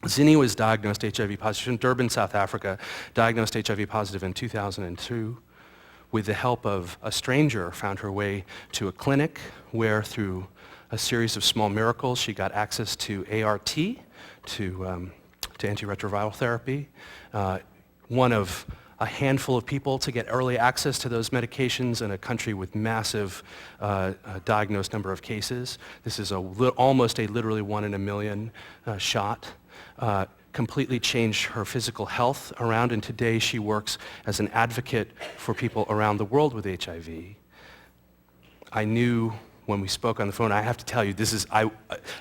Zinhle was diagnosed HIV positive in Durban, South Africa, diagnosed HIV positive in 2002. With the help of a stranger, found her way to a clinic where through a series of small miracles she got access to ART, to antiretroviral therapy. One of a handful of people to get early access to those medications in a country with massive diagnosed number of cases. This is almost a literally 1 in a million shot. Completely changed her physical health around, and today she works as an advocate for people around the world with HIV. I knew when we spoke on the phone, I have to tell you,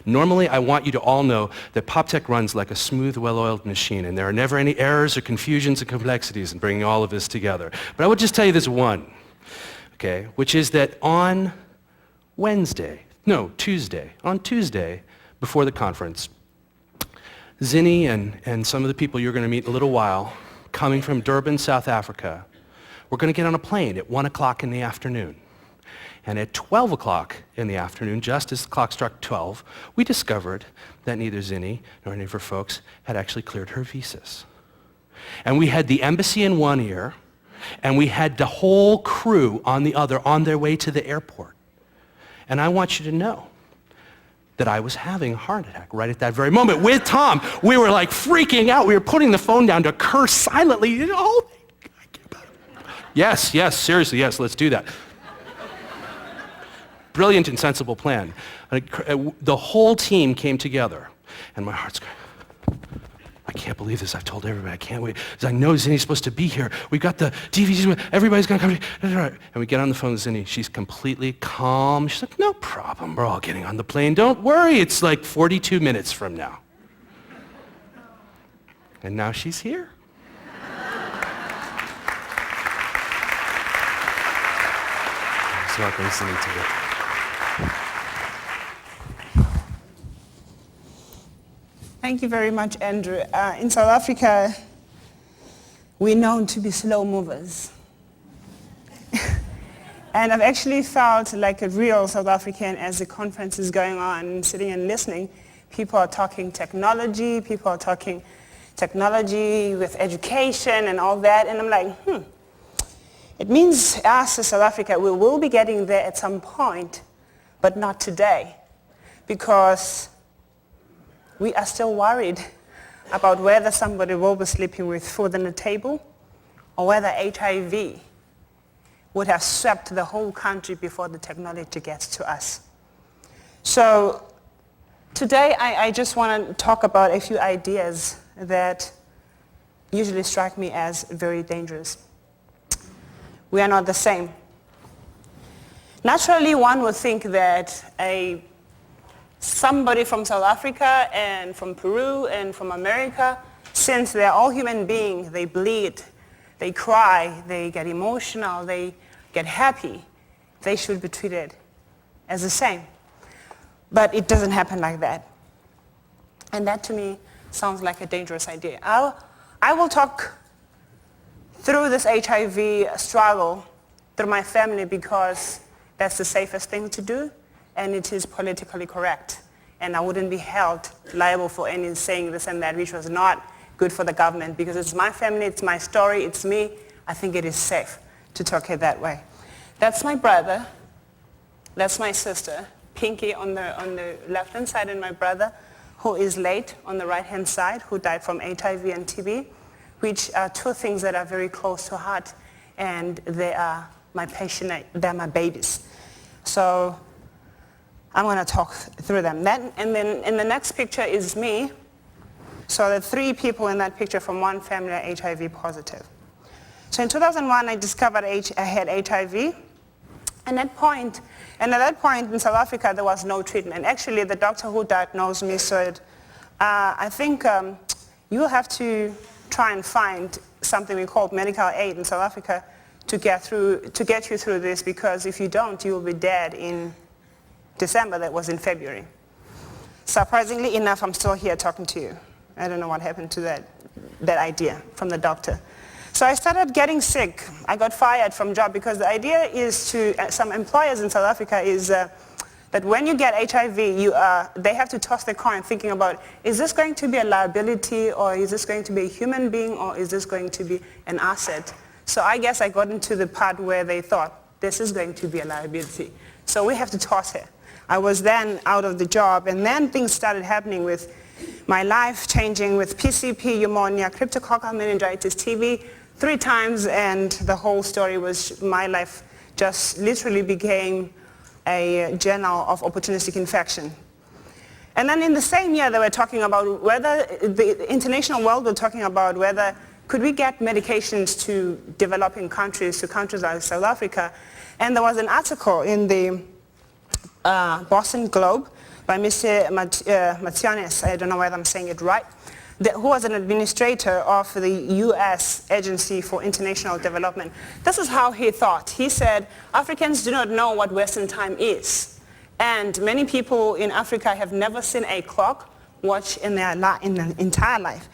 normally I want you to all know that PopTech runs like a smooth, well-oiled machine, and there are never any errors or confusions and complexities in bringing all of this together. But I would just tell you this one, okay, which is that on Tuesday, before the conference, Zinhle and some of the people you're going to meet in a little while, coming from Durban, South Africa, we're going to get on a plane at 1 o'clock in the afternoon. And at 12 o'clock in the afternoon, just as the clock struck 12, we discovered that neither Zinhle nor any of her folks had actually cleared her visas. And we had the embassy in one ear, and we had the whole crew on the other on their way to the airport. And I want you to know that I was having a heart attack right at that very moment with Tom. We were like freaking out. We were putting the phone down to curse silently. Oh, yes, seriously, yes, let's do that. Brilliant and sensible plan. The whole team came together, and my heart's going, I can't believe this. I've told everybody. I can't wait. I know Zinhle's supposed to be here. We got the DVDs. Everybody's going to come. And we get on the phone with Zinhle. She's completely calm. She's like, no problem. We're all getting on the plane. Don't worry. It's like 42 minutes from now. And now she's here. Let's welcome Zinhle Thabethe. Thank you very much, Andrew. In South Africa, we're known to be slow movers. And I've actually felt like a real South African as the conference is going on, sitting and listening. People are talking technology, with education and all that, and I'm like, It means us as South Africa, we will be getting there at some point, but not today, because we are still worried about whether somebody will be sleeping with food on the table or whether HIV would have swept the whole country before the technology gets to us. So today I just want to talk about a few ideas that usually strike me as very dangerous. We are not the same. Naturally, one would think that somebody from South Africa and from Peru and from America, since they're all human beings, they bleed, they cry, they get emotional, they get happy, they should be treated as the same. But it doesn't happen like that. And that to me sounds like a dangerous idea. I will talk through this HIV struggle through my family because that's the safest thing to do, and it is politically correct. And I wouldn't be held liable for any saying this and that, which was not good for the government, because it's my family, it's my story, it's me. I think it is safe to talk it that way. That's my brother. That's my sister, Pinky on the left-hand side, and my brother, who is late on the right-hand side, who died from HIV and TB, which are two things that are very close to heart, and they are my patient, they're my babies. So I'm going to talk through them. And then in the next picture is me. So the three people in that picture from one family are HIV positive. So in 2001, I discovered I had HIV. And at that point in South Africa, there was no treatment. Actually, the doctor who diagnosed me said, I think you'll have to try and find something we call medical aid in South Africa to get you through this, because if you don't, you will be dead in December. That was in February. Surprisingly enough, I'm still here talking to you. I don't know what happened to that idea from the doctor. So I started getting sick. I got fired from job because the idea is some employers in South Africa is that when you get HIV, they have to toss the coin thinking about, is this going to be a liability, or is this going to be a human being, or is this going to be an asset? So I guess I got into the part where they thought, this is going to be a liability. So we have to toss it. I was then out of the job, and then things started happening with my life changing with PCP, pneumonia, cryptococcal meningitis, TB 3 times, and the whole story was my life just literally became a journal of opportunistic infection. And then in the same year, they were talking about whether, the international world were talking about whether could we get medications to developing countries, to countries like South Africa. And there was an article in the Boston Globe by Mr. Matianes, I don't know whether I'm saying it right, who was an administrator of the U.S. Agency for International Development. This is how he thought. He said, Africans do not know what Western time is. And many people in Africa have never seen a clock watch in their entire life.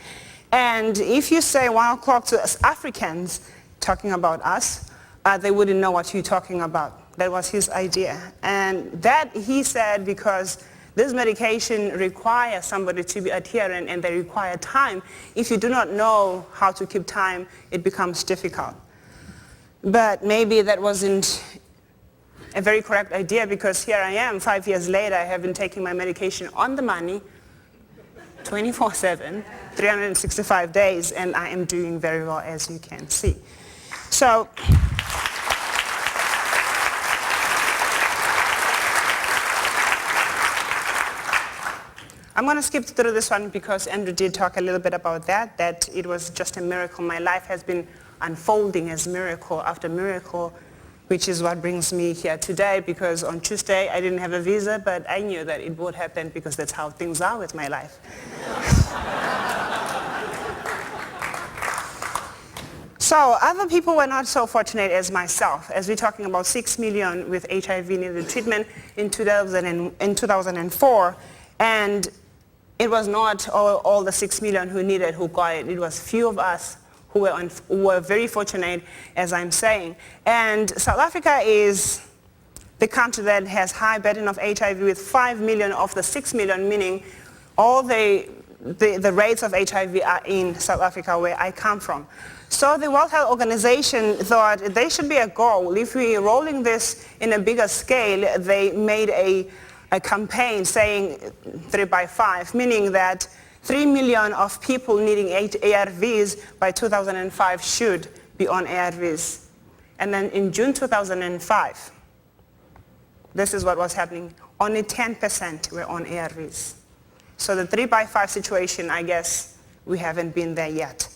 And if you say 1 o'clock to us Africans, talking about us, they wouldn't know what you're talking about. That was his idea. And that, he said, because this medication requires somebody to be adherent, and they require time. If you do not know how to keep time, it becomes difficult. But maybe that wasn't a very correct idea, because here I am 5 years later. I have been taking my medication on the money 24/7, 365 days, and I am doing very well, as you can see. So I'm going to skip through this one because Andrew did talk a little bit about that it was just a miracle. My life has been unfolding as miracle after miracle, which is what brings me here today, because on Tuesday I didn't have a visa, but I knew that it would happen because that's how things are with my life. So other people were not so fortunate as myself, as we're talking about 6 million with HIV needed treatment in 2004, and it was not all the 6 million who needed who got it. It was few of us who were very fortunate, as I'm saying. And South Africa is the country that has high burden of HIV, with 5 million of the 6 million, meaning all the rates of HIV are in South Africa, where I come from. So the World Health Organization thought there should be a goal. If we're rolling this in a bigger scale, they made a campaign saying 3 by 5, meaning that 3 million of people needing ARVs by 2005 should be on ARVs. And then in June 2005, this is what was happening. Only 10% were on ARVs. So the 3 by 5 situation, I guess, we haven't been there yet.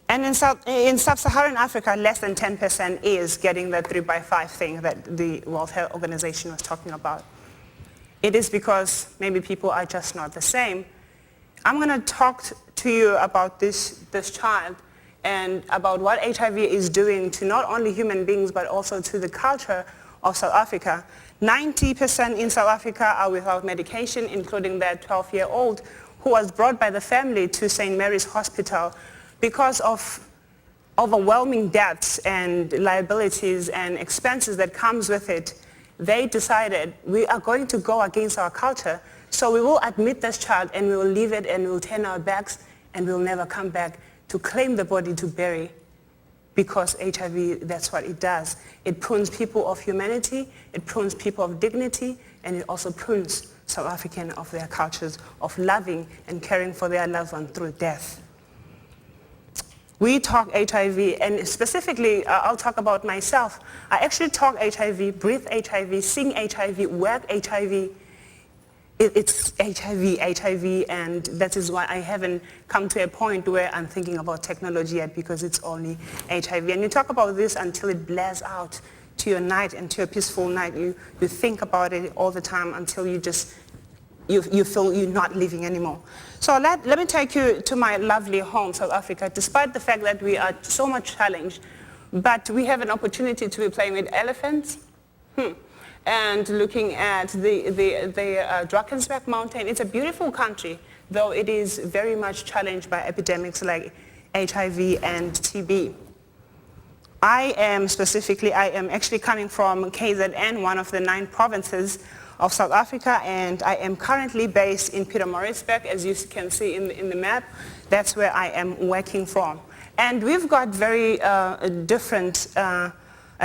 And in sub-Saharan Africa, less than 10% is getting the 3 by 5 thing that the World Health Organization was talking about. It is because maybe people are just not the same. I'm going to talk to you about this child and about what HIV is doing to not only human beings but also to the culture of South Africa. 90% in South Africa are without medication, including that 12-year-old who was brought by the family to St. Mary's Hospital because of overwhelming debts and liabilities and expenses that comes with it. They decided, we are going to go against our culture, so we will admit this child and we will leave it and we will turn our backs and we will never come back to claim the body to bury, because HIV, that's what it does. It prunes people of humanity, it prunes people of dignity, and it also prunes South African of their cultures of loving and caring for their loved one through death. We talk HIV, and specifically, I'll talk about myself. I actually talk HIV, breathe HIV, sing HIV, work HIV. It's HIV, and that is why I haven't come to a point where I'm thinking about technology yet, because it's only HIV. And you talk about this until it blares out to your night and to your peaceful night. You think about it all the time until you feel you're not living anymore. So let me take you to my lovely home, South Africa. Despite the fact that we are so much challenged, but we have an opportunity to be playing with elephants and looking at the Drakensberg Mountain. It's a beautiful country, though it is very much challenged by epidemics like HIV and TB. I am actually coming from KZN, one of the 9 provinces of South Africa, and I am currently based in Pietermaritzburg, as you can see in the map. That's where I am working from. And we've got very different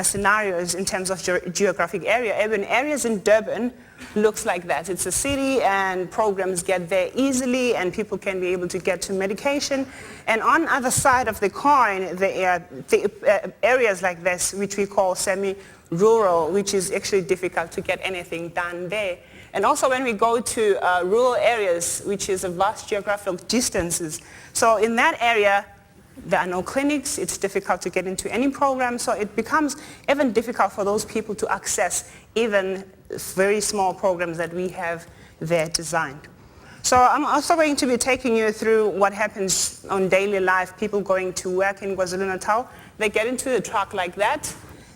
scenarios in terms of geographic area. Urban areas in Durban looks like that. It's a city and programs get there easily and people can be able to get to medication. And on the other side of the coin, the areas like this, which we call semi-rural, which is actually difficult to get anything done there. And also when we go to rural areas, which is a vast geographical distances. So in that area, there are no clinics, it's difficult to get into any program, so it becomes even difficult for those people to access even very small programs that we have there designed. So I'm also going to be taking you through what happens on daily life, people going to work in KwaZulu-Natal. They get into a truck like that,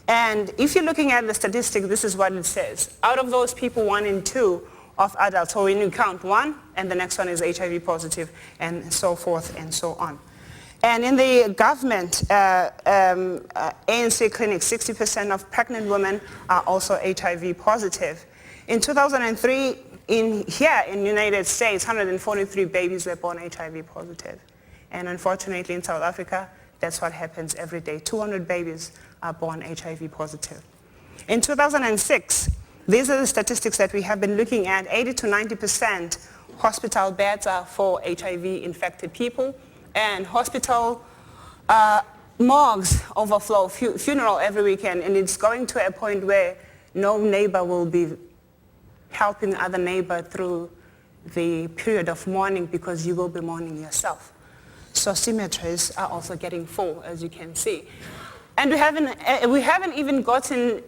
and if you're looking at the statistic, this is what it says. Out of those people, 1 in 2 of adults, so when you count 1, and the next one is HIV positive, and so forth and so on. And in the government ANC clinics, 60% of pregnant women are also HIV positive. In 2003, here in the United States, 143 babies were born HIV positive. And unfortunately in South Africa, that's what happens every day. 200 babies are born HIV positive. In 2006, these are the statistics that we have been looking at. 80 to 90% hospital beds are for HIV-infected people. And hospital morgues overflow, funeral every weekend, and it's going to a point where no neighbor will be helping other neighbor through the period of mourning because you will be mourning yourself. So cemeteries are also getting full, as you can see. And we haven't even gotten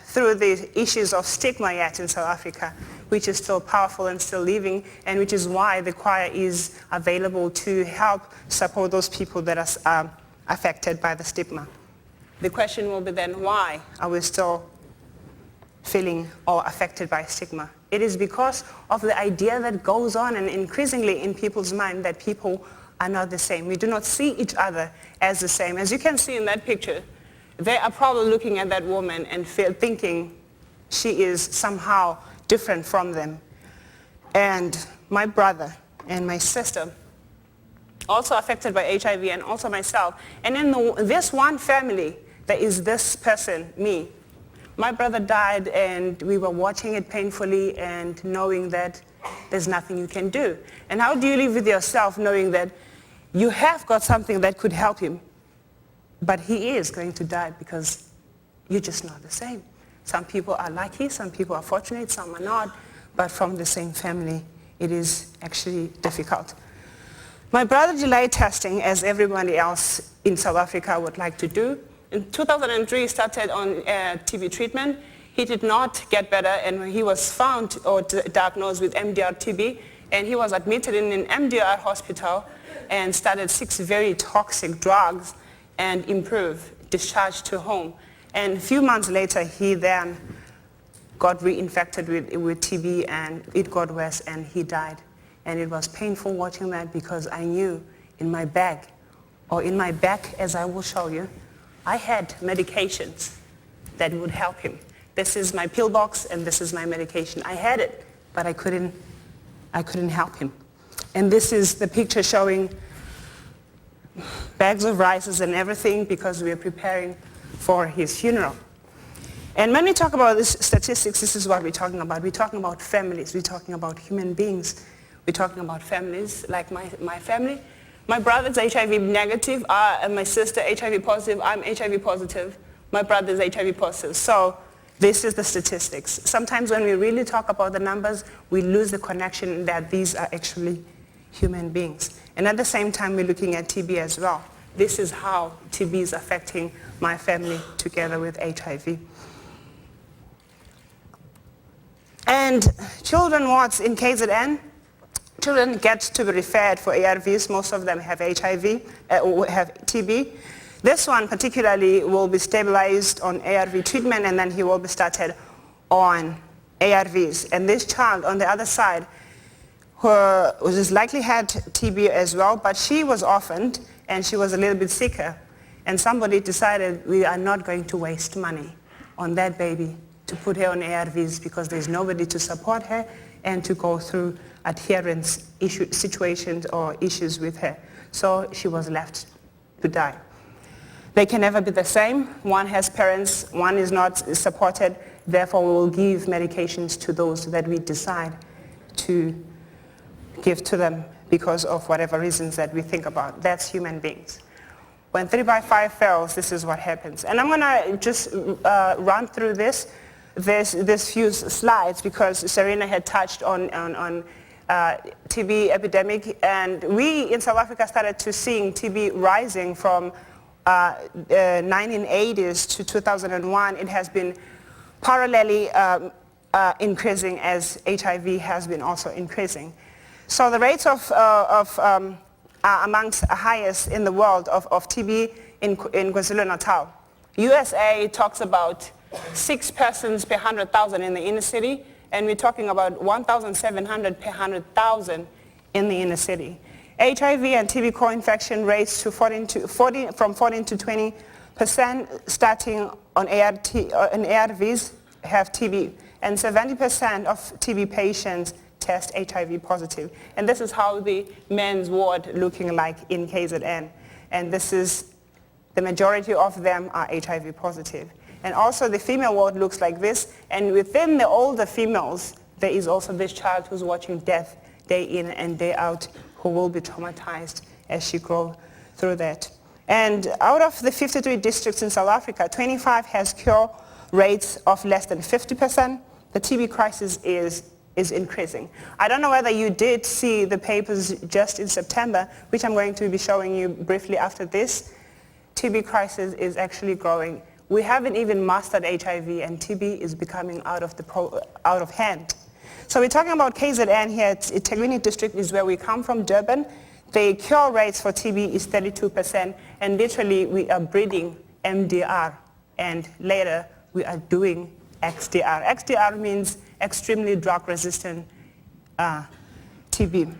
through the issues of stigma yet in South Africa, which is still powerful and still living, and which is why the choir is available to help support those people that are affected by the stigma. The question will be then, why are we still feeling or affected by stigma? It is because of the idea that goes on and increasingly in people's mind that people are not the same. We do not see each other as the same. As you can see in that picture, they are probably looking at that woman and thinking she is somehow different from them. And my brother and my sister, also affected by HIV, and also myself. And in this one family, there is this person, me. My brother died and we were watching it painfully and knowing that there's nothing you can do. And how do you live with yourself knowing that you have got something that could help him, but he is going to die because you're just not the same. Some people are lucky, some people are fortunate, some are not, but from the same family, it is actually difficult. My brother delayed testing, as everybody else in South Africa would like to do. In 2003, he started on TB treatment. He did not get better, and he was found or diagnosed with MDR TB, and he was admitted in an MDR hospital and started 6 very toxic drugs and improved, discharged to home. And a few months later, he then got reinfected with TB, and it got worse, and he died. And it was painful watching that because I knew in my bag, or in my back, as I will show you, I had medications that would help him. This is my pill box, and this is my medication. I had it, but I couldn't help him. And this is the picture showing bags of rices and everything because we are preparing for his funeral. And when we talk about this statistics, this is what we're talking about. We're talking about families. We're talking about human beings. We're talking about families like my family. My brother's HIV negative, and my sister HIV positive. I'm HIV positive. My brother's HIV positive. So this is the statistics. Sometimes when we really talk about the numbers, we lose the connection that these are actually human beings. And at the same time, we're looking at TB as well. This is how TB is affecting my family together with HIV. And children wards in KZN, children get to be referred for ARVs. Most of them have HIV, or have TB. This one particularly will be stabilized on ARV treatment, and then he will be started on ARVs. And this child on the other side, who was likely had TB as well, but she was orphaned and she was a little bit sicker. And somebody decided we are not going to waste money on that baby to put her on ARVs because there's nobody to support her and to go through adherence situations or issues with her. So she was left to die. They can never be the same. One has parents, one is not supported. Therefore, we will give medications to those that we decide to give to them because of whatever reasons that we think about. That's human beings. When 3x5 fails, this is what happens. And I'm going to just run through this few slides because Serena had touched on TB epidemic. And we in South Africa started to seeing TB rising from 1980s to 2001. It has been parallelly increasing as HIV has been also increasing. So the rates are amongst the highest in the world of TB in KwaZulu-Natal. USA talks about 6 persons per 100,000 in the inner city, and we're talking about 1,700 per 100,000 in the inner city. HIV and TB co-infection rates from 14 to 20% starting on ARVs have TB, and 70% of TB patients test HIV positive. And this is how the men's ward looking like in KZN. And this is, the majority of them are HIV positive. And also the female ward looks like this. And within the older females, there is also this child who's watching death day in and day out, who will be traumatized as she grows through that. And out of the 53 districts in South Africa, 25 has cure rates of less than 50%. The TB crisis is increasing. I don't know whether you did see the papers just in September, which I'm going to be showing you briefly after this. TB crisis is actually growing. We haven't even mastered HIV, and TB is becoming out of hand. So we're talking about KZN here. Tegrini district is where we come from, Durban. The cure rates for TB is 32%, and literally we are breeding MDR, and later we are doing XDR. XDR means extremely drug-resistant TB.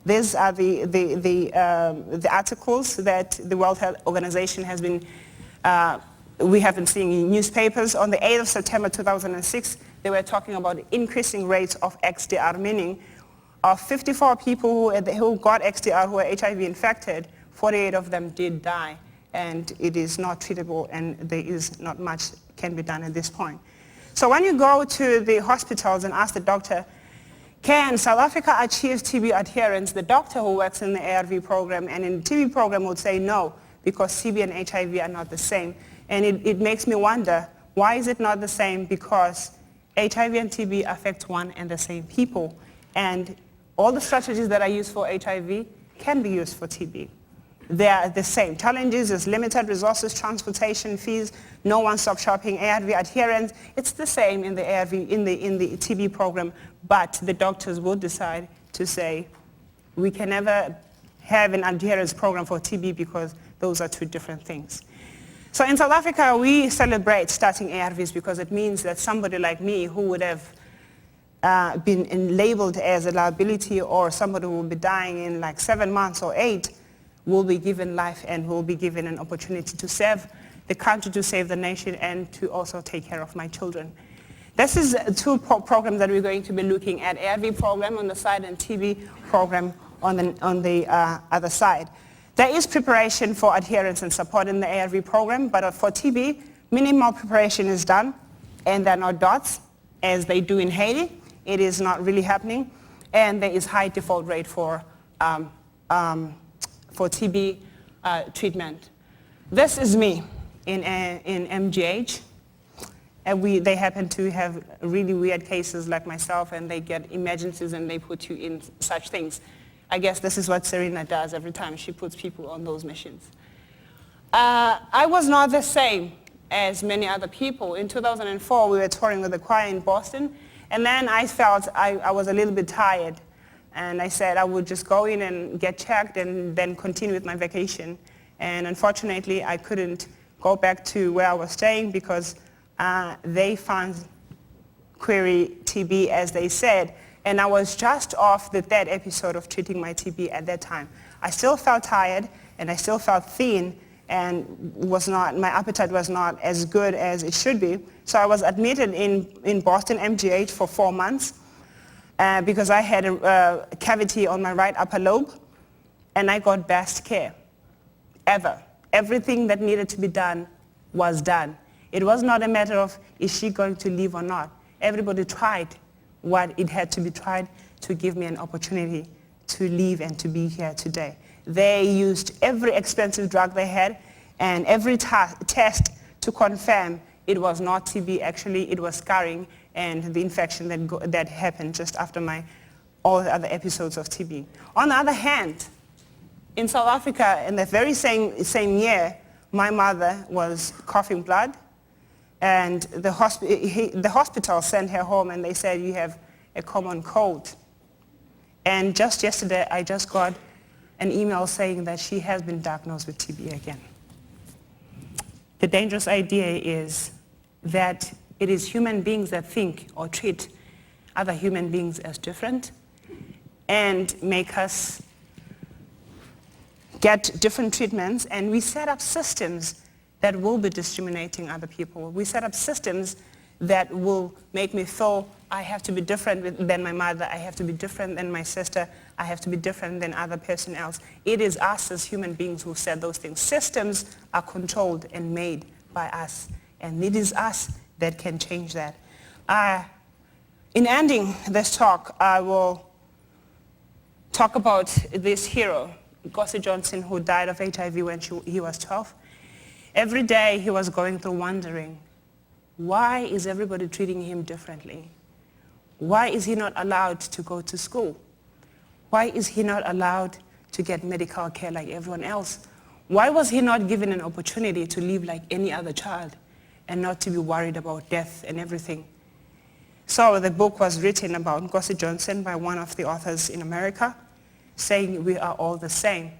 These are the articles that the World Health Organization has been, we have been seeing in newspapers. On the 8th of September 2006, they were talking about increasing rates of XDR, meaning of 54 people who got XDR who were HIV infected, 48 of them did die, and it is not treatable, and there is not much can be done at this point. So when you go to the hospitals and ask the doctor, can South Africa achieve TB adherence? The doctor who works in the ARV program and in the TB program would say no, because TB and HIV are not the same. And it makes me wonder, why is it not the same? Because HIV and TB affect one and the same people. And all the strategies that are used for HIV can be used for TB. They are the same. Challenges is limited resources, transportation fees, no one-stop shopping, ARV adherence. It's the same in the ARV, in the TB program, but the doctors will decide to say, we can never have an adherence program for TB because those are two different things. So in South Africa, we celebrate starting ARVs because it means that somebody like me who would have been labeled as a liability, or somebody who will be dying in like 7 months or 8, will be given life and will be given an opportunity to serve the country, to save the nation, and to also take care of my children. This is two programs that we're going to be looking at, ARV program on the side and TB program on the other side. There is preparation for adherence and support in the ARV program, but for TB, minimal preparation is done, and there are no dots, as they do in Haiti. It is not really happening, and there is high default rate for TB treatment. This is me in MGH. And they happen to have really weird cases like myself, and they get emergencies and they put you in such things. I guess this is what Serena does every time she puts people on those missions. I was not the same as many other people. In 2004, we were touring with the choir in Boston, and then I felt I was a little bit tired. And I said I would just go in and get checked and then continue with my vacation. And unfortunately, I couldn't go back to where I was staying because they found query TB, as they said. And I was just off the 3rd episode of treating my TB at that time. I still felt tired and I still felt thin, and my appetite was not as good as it should be. So I was admitted in Boston MGH for 4 months because I had a cavity on my right upper lobe, and I got best care ever. Everything that needed to be done was done. It was not a matter of, is she going to leave or not? Everybody tried what it had to be tried to give me an opportunity to leave and to be here today. They used every expensive drug they had and every test to confirm it was not TB. Actually, it was scarring and the infection that happened just after all the other episodes of TB. On the other hand, in South Africa, in the very same year, my mother was coughing blood, and the hospital sent her home and they said, you have a common cold. And just yesterday, I just got an email saying that she has been diagnosed with TB again. The dangerous idea is that it is human beings that think or treat other human beings as different and make us get different treatments, and we set up systems that will be discriminating other people. We set up systems that will make me feel I have to be different than my mother, I have to be different than my sister, I have to be different than other person else. It is us as human beings who set those things. Systems are controlled and made by us, and it is us that can change that. In ending this talk, I will talk about this hero, Nkosi Johnson, who died of HIV when he was 12. Every day he was going through wondering, why is everybody treating him differently? Why is he not allowed to go to school? Why is he not allowed to get medical care like everyone else? Why was he not given an opportunity to live like any other child and not to be worried about death and everything? So the book was written about Nkosi Johnson by one of the authors in America, saying we are all the same,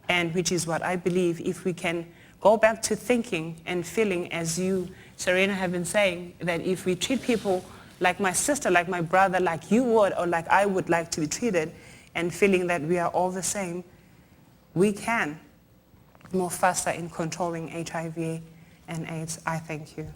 and which is what I believe. If we can go back to thinking and feeling, as you, Serena, have been saying, that if we treat people like my sister, like my brother, like you would, or like I would like to be treated, and feeling that we are all the same, we can move faster in controlling HIV and AIDS. I thank you.